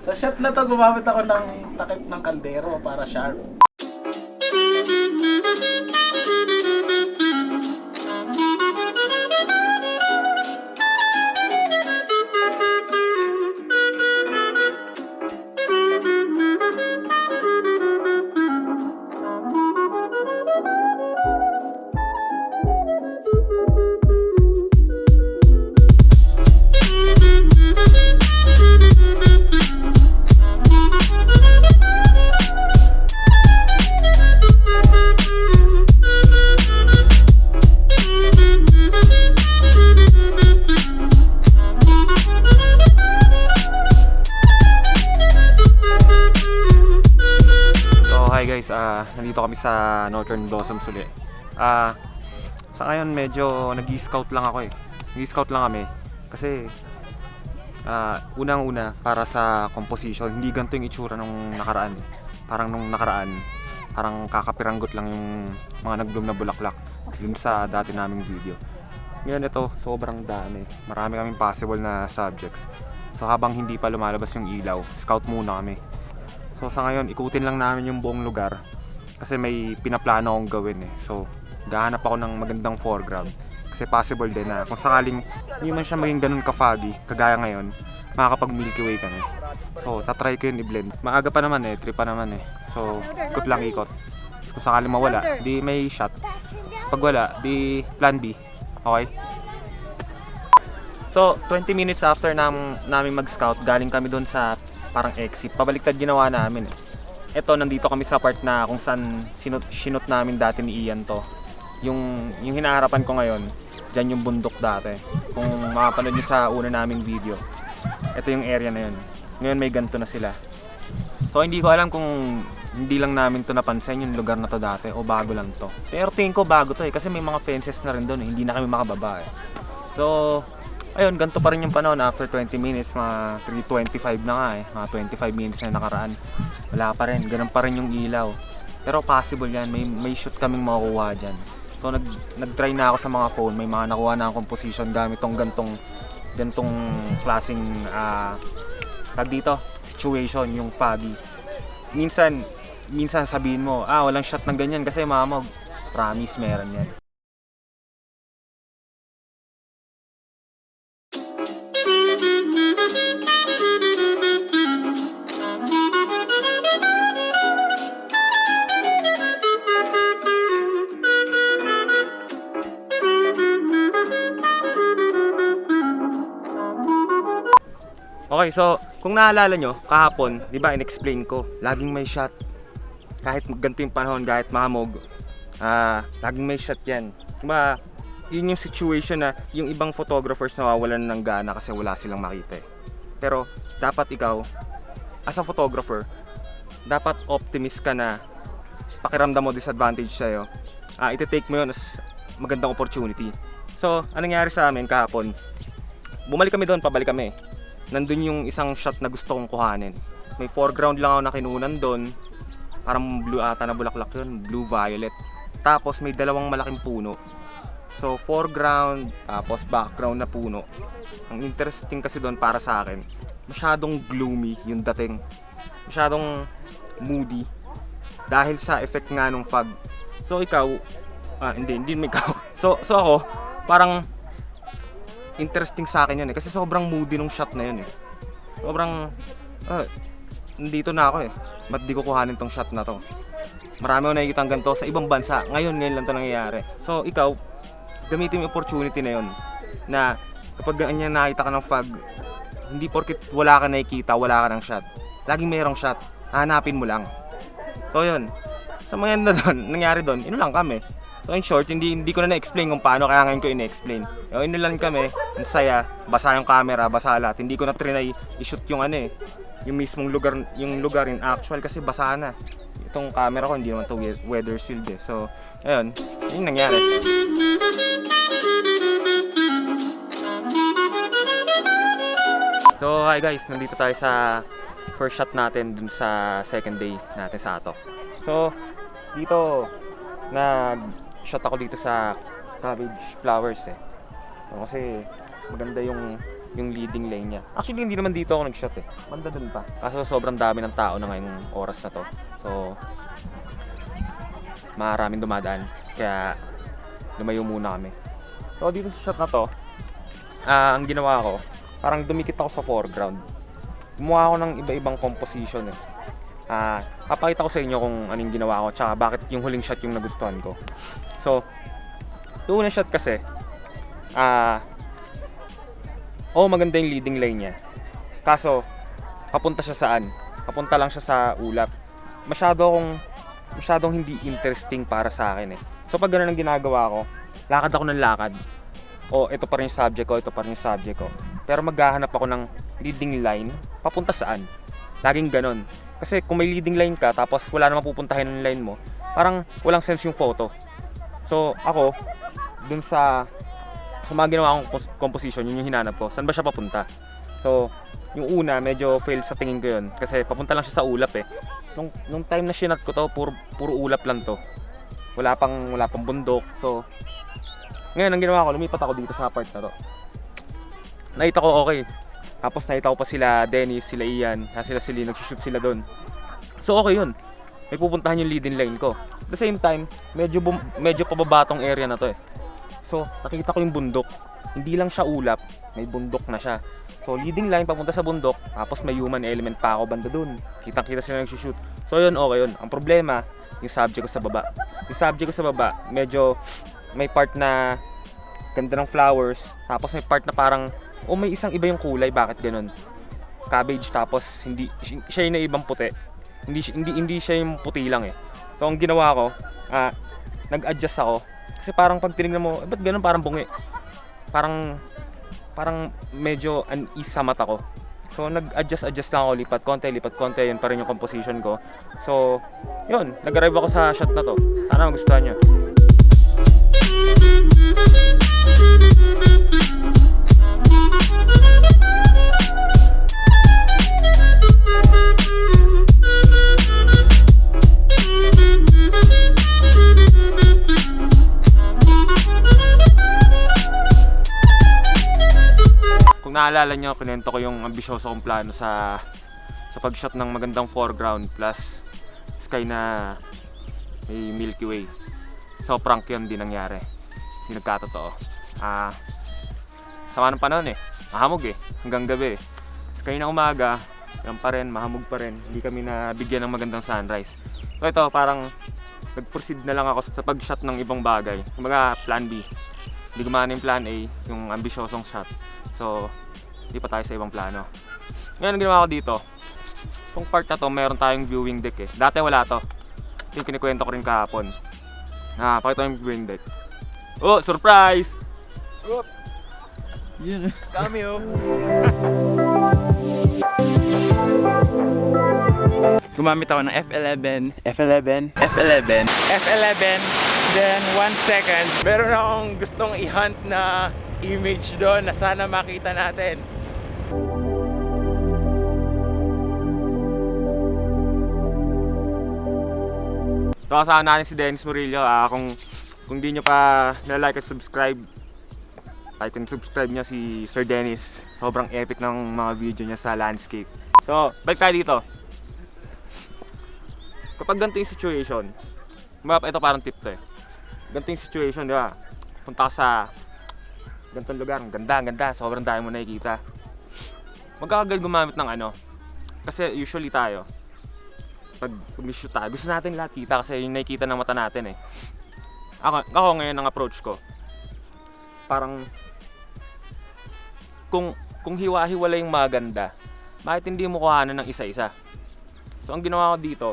Sa shot na to, gumamit ako ng takip ng kaldero para sharp. Nandito kami sa Northern Blossoms uli. Sa ngayon medyo nag-i-scout lang ako eh. Nag-i-scout lang kami kasi unang-una para sa composition, hindi ganito yung itsura nung nakaraan. Parang nung nakaraan, parang kakapiranggot lang yung mga nag-bloom na bulaklak dun sa dati naming video. Ngayon ito, sobrang dami. Marami kaming possible na subjects. So habang hindi pa lumalabas yung ilaw, scout muna kami. So sa ngayon, ikutin lang namin yung buong lugar kasi may pinaplano akong gawin eh. So gahanap ako ng magandang foreground kasi possible din na kung sakaling hindi man siya maging ganun ka-foggy kagaya ngayon, makakapag Milky Way kami. So tatry ko yun i-blend. Maaga pa naman eh, trip pa naman eh. So ikot lang ikot. Kung sakaling mawala, di may shot. Pag wala, di plan B. Okay? So 20 minutes after namin mag-scout, galing kami doon sa parang exit. Pabaliktad ginawa namin eh. Eto, nandito kami sa part na kung saan sinot namin dati ni Ian to. Yung hinaharapan ko ngayon, dyan yung bundok dati. Kung makapanood nyo sa una naming video, ito yung area na yun. Ngayon may ganito na sila. So hindi ko alam kung hindi lang namin to napansin yung lugar na to dati o bago lang to. Pero tingin ko bago to eh, kasi may mga fences na rin doon eh. Hindi na kami makababa eh. So ayun, ganito pa rin yung panahon after 20 minutes, mga 3:25 na nga eh. Mga 25 minutes na nakaraan. Wala pa rin, ganun pa rin yung ilaw. Pero possible yan, may shoot kaming makukuha dyan. So nag-try na ako sa mga phone, may mga nakuha na akong composition gamit tong gantong klaseng tag dito, situation, yung foggy. Minsan sabihin mo, walang shot ng ganyan kasi mamag. Promise, meron yan. Okay, so kung naalala nyo, kahapon, di ba in-explain ko, laging may shot. Kahit ganito yung panahon, kahit mahamog, laging may shot yan. Diba, yun yung situation na yung ibang photographers nawawalan ng gana kasi wala silang makita eh. Pero dapat ikaw, as a photographer, dapat optimist ka na pakiramdam mo disadvantage sa'yo. Iti-take mo yun as magandang opportunity. So, anong nangyari sa amin kahapon? Bumalik kami doon, pabalik kami. Nandun yung isang shot na gusto kong kuhanin. May foreground lang ako na kinunan doon. Parang blue ata na bulaklak yun, blue-violet. Tapos may dalawang malaking puno. So foreground, tapos background na puno. Ang interesting kasi doon para sa akin, masyadong gloomy yung dating. Masyadong moody. Dahil sa effect nga nung fog. So ikaw, hindi mo ikaw. So ako, parang interesting sa akin yun eh. Kasi sobrang moody nung shot na yun eh. Sobrang, nandito na ako eh. Ba't di ko kuhanin tong shot na to? Marami ako nakikita ganito sa ibang bansa. Ngayon lang to nangyayari. So ikaw, gamitin mo yung opportunity na yun. Na kapag ganyan nakita ka ng fog, hindi porket wala ka nakikita, wala ka ng shot. Laging mayroong shot. Hanapin mo lang. So yun. Sa mga na doon, nangyari doon, lang kami. So in short, hindi ko na na-explain kung paano, kaya ngayon ko in-explain. Lang kami, ang saya, basa yung camera, basa lahat. Hindi ko na trinay i-shoot yung yung mismong lugar, yung lugar in actual kasi basa na. Itong camera ko hindi naman to weather sealed eh. So, ayun, yun nangyari. So, hi guys, nandito tayo sa first shot natin dun sa second day natin sa Atok. So, dito nag-shot ako dito sa cabbage flowers eh. So, kasi maganda yung yung leading lane niya. Actually, hindi naman dito ako nag-shot eh. Banda dun pa. Kaso sobrang dami ng tao na ngayong oras na to. So, maraming dumadaan. Kaya, lumayo muna kami. So, dito sa shot na to, ang ginawa ko, parang dumikit ako sa foreground. Gumawa ako ng iba-ibang composition eh. Papakita ko sa inyo kung anong ginawa ko, tsaka bakit yung huling shot yung nagustuhan ko. So, yung unang shot kasi, maganda yung leading lane niya. Kaso, papunta siya saan? Papunta lang siya sa ulap. Masyadong hindi interesting para sa akin eh. So, pag gano'n ang ginagawa ko, lakad ako ng lakad. Ito pa rin yung subject ko, ito pa rin yung subject ko. Pero maghahanap ako ng leading line, papunta saan? Laging ganon. Kasi kung may leading line ka, tapos wala namang pupuntahin ng line mo, parang walang sense yung photo. So, ako, dun sa mga ginawa kong composition, yun yung hinanap ko. Saan ba siya papunta? So, yung una, medyo fail sa tingin ko yun. Kasi papunta lang siya sa ulap eh. Nung time na sinat ko to, puro ulap lang to. Wala pang bundok. So, ngayon ang ginawa ko, lumipat ako dito sa part na to. Nakita ko okay. Tapos nakita ko pa sila Dennis, sila Ian, sila Celine, nag-shoot sila doon. So okay yun. May pupuntahan yung leading lane ko. At the same time, medyo pababatong area na to eh. So nakita ko yung bundok. Hindi lang siya ulap, may bundok na siya. So leading line papunta sa bundok, tapos may human element pa ako banda doon. Kitang-kita sila nag-shoot. So yun, okay yun. Ang problema, yung subject ko sa baba. Yung subject ko sa baba, medyo may part na ganda ng flowers, tapos may part na parang may isang iba yung kulay, bakit ganun? Cabbage, tapos hindi siya yung ibang puti. Hindi siya yung puti lang eh. So ang ginawa ko, nag-adjust ako kasi parang pag tinignan mo, ba't ganun, parang bungi. Parang medyo unease sa mata ko. So nag-adjust lang ako, lipat konti, yun pa rin yung composition ko. So yun, nag-arrive ako sa shot na to. Sana magustuhan nyo. Kung naalala nyo, kinento ko yung ambisyoso kong plano sa pag-shot ng magandang foreground plus sky na may Milky Way. So prank yun, di nangyari. Di nagkatotoo. Sama ng panahon eh. Mahamog eh. Hanggang gabi eh. Sky na umaga, yan pa rin, mahamog pa rin. Hindi kami nabigyan ng magandang sunrise. So ito, parang nag-proceed na lang ako sa pag-shot ng ibang bagay. Kumbaga, plan B. Hindi gumana yung plan A, yung ambisyosong shot. So, hindi pa tayo sa ibang plano. Ngayon, ang ginawa ko dito, itong part na to, meron tayong viewing deck eh. Dati wala to. Yung kinikwento ko rin kahapon. Pakita yung viewing deck. Oh, surprise! Oop! Yun. Cameo! Gumamit ako ng F11, then 1 second. Meron akong gustong i-hunt na image doon na sana makita natin. So, kasama natin si Dennis Murillo. Kung di nyo pa na-like at subscribe, like and subscribe nyo si Sir Dennis. Sobrang epic ng mga video niya sa landscape. So, balik tayo dito. Kapag ganito yung situation, ito parang tip to eh. Ganito yung situation, di ba? Punta ka sa ganitong lugar, ang ganda, sobrang dami mo nakikita. Magkakagal gumamit ng ano. Kasi usually tayo, pag shoot tayo, gusto natin lahat kita kasi yung nakikita ng mata natin eh. Ako ngayon ang approach ko, parang kung hiwa-hiwala yung maganda, bakit hindi mo kuhanan ng isa-isa? So ang ginawa ko dito,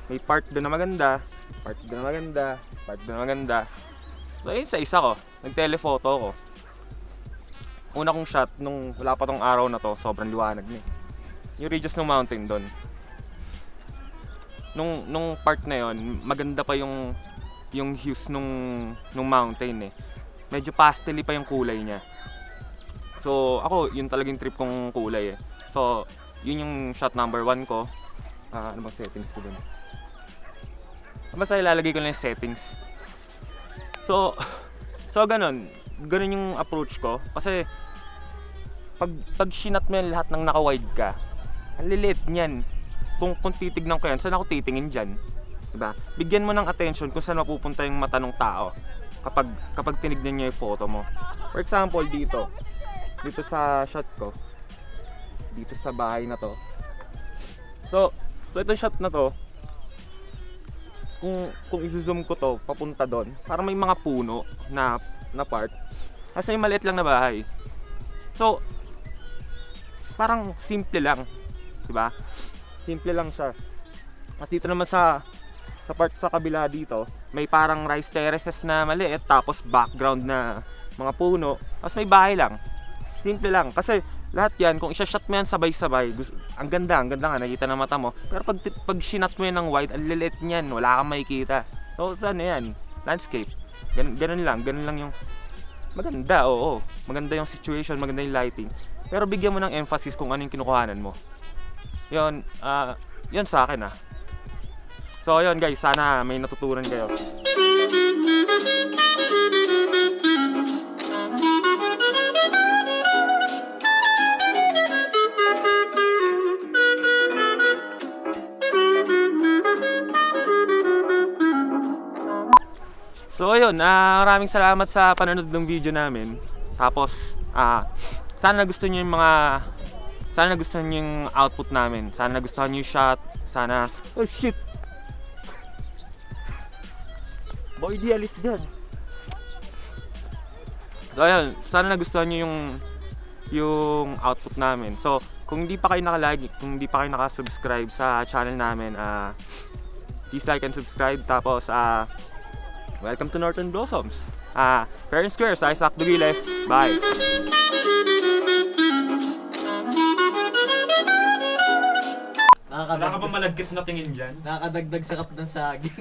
may part doon na maganda, part doon na maganda, part doon na maganda. So isa-isa ko, nag-telephoto ko. Una kong shot nung wala pa tong araw na to, sobrang liwanag niya. Yung ridges ng mountain doon. Nung part na yon, maganda pa yung hues nung mountain eh. Medyo pastely pa yung kulay niya. So ako, yun talagang trip kong kulay eh. So yun yung shot number 1 ko. Ano bang settings ko dun? Basta ilalagay ko lang yung settings. So ganun yung approach ko. Kasi pag sinat mo yan lahat ng naka-wide ka, ang liliit niyan. Kung titignan ko yan, saan ako titingin dyan? Diba? Bigyan mo ng attention kung saan mapupunta yung mata ng tao kapag tinignan niya yung photo mo. For example, dito sa shot ko, dito sa bahay na to. So itong shot na to, kung i-zoom ko to papunta doon, parang may mga puno na part. Kasi may maliit lang na bahay. So parang simple lang, 'di ba? Simple lang siya. At dito naman sa part sa kabila dito, may parang rice terraces na maliit, tapos background na mga puno, tapos may bahay lang. Simple lang. Kasi lahat yan, kung isa-shot mo yan sabay-sabay, ang ganda nga, nakita ng mata mo. Pero pag sinat mo yan ng wide, ang lilit niyan, wala kang makikita. So, saan yan? Landscape. Ganun lang yung maganda, oo. Maganda yung situation, maganda yung lighting. Pero bigyan mo ng emphasis kung ano yung kinukuhanan mo. Yun sa akin So yun guys, sana may natutunan kayo. So ayun, maraming salamat sa panonood ng video namin. Tapos sana nagustuhan niyo yung output namin. Sana nagustuhan niyo yung shot. Sana oh shit. Boy, di alis dyan. So ayun, sana nagustuhan niyo yung output namin. So kung hindi pa kayo naka-subscribe sa channel namin, please like and subscribe. Tapos welcome to Northern Blossoms. Fair and Square, sa Isaac Dugiles. Bye. Wala ka ba malagkit na tingin dyan? Nakakadagdag sa kap ng saging.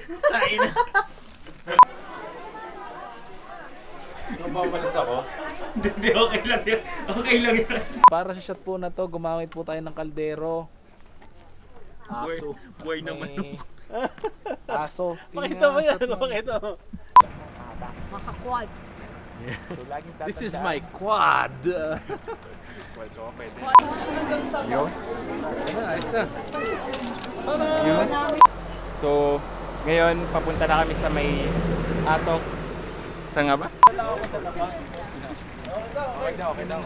Tain na. Nababalas ako? Hindi, okay lang yan. Okay lang yan. Para sa shot po na to, gumamit po tayo ng kaldero. Aso. Buhay naman. Aso. Pakita mo yan, pakita mo. Maka-quad. This is my quad. Ayos na. Yun. So, ngayon papunta na kami sa may Atok. Saan nga ba? Okay daw.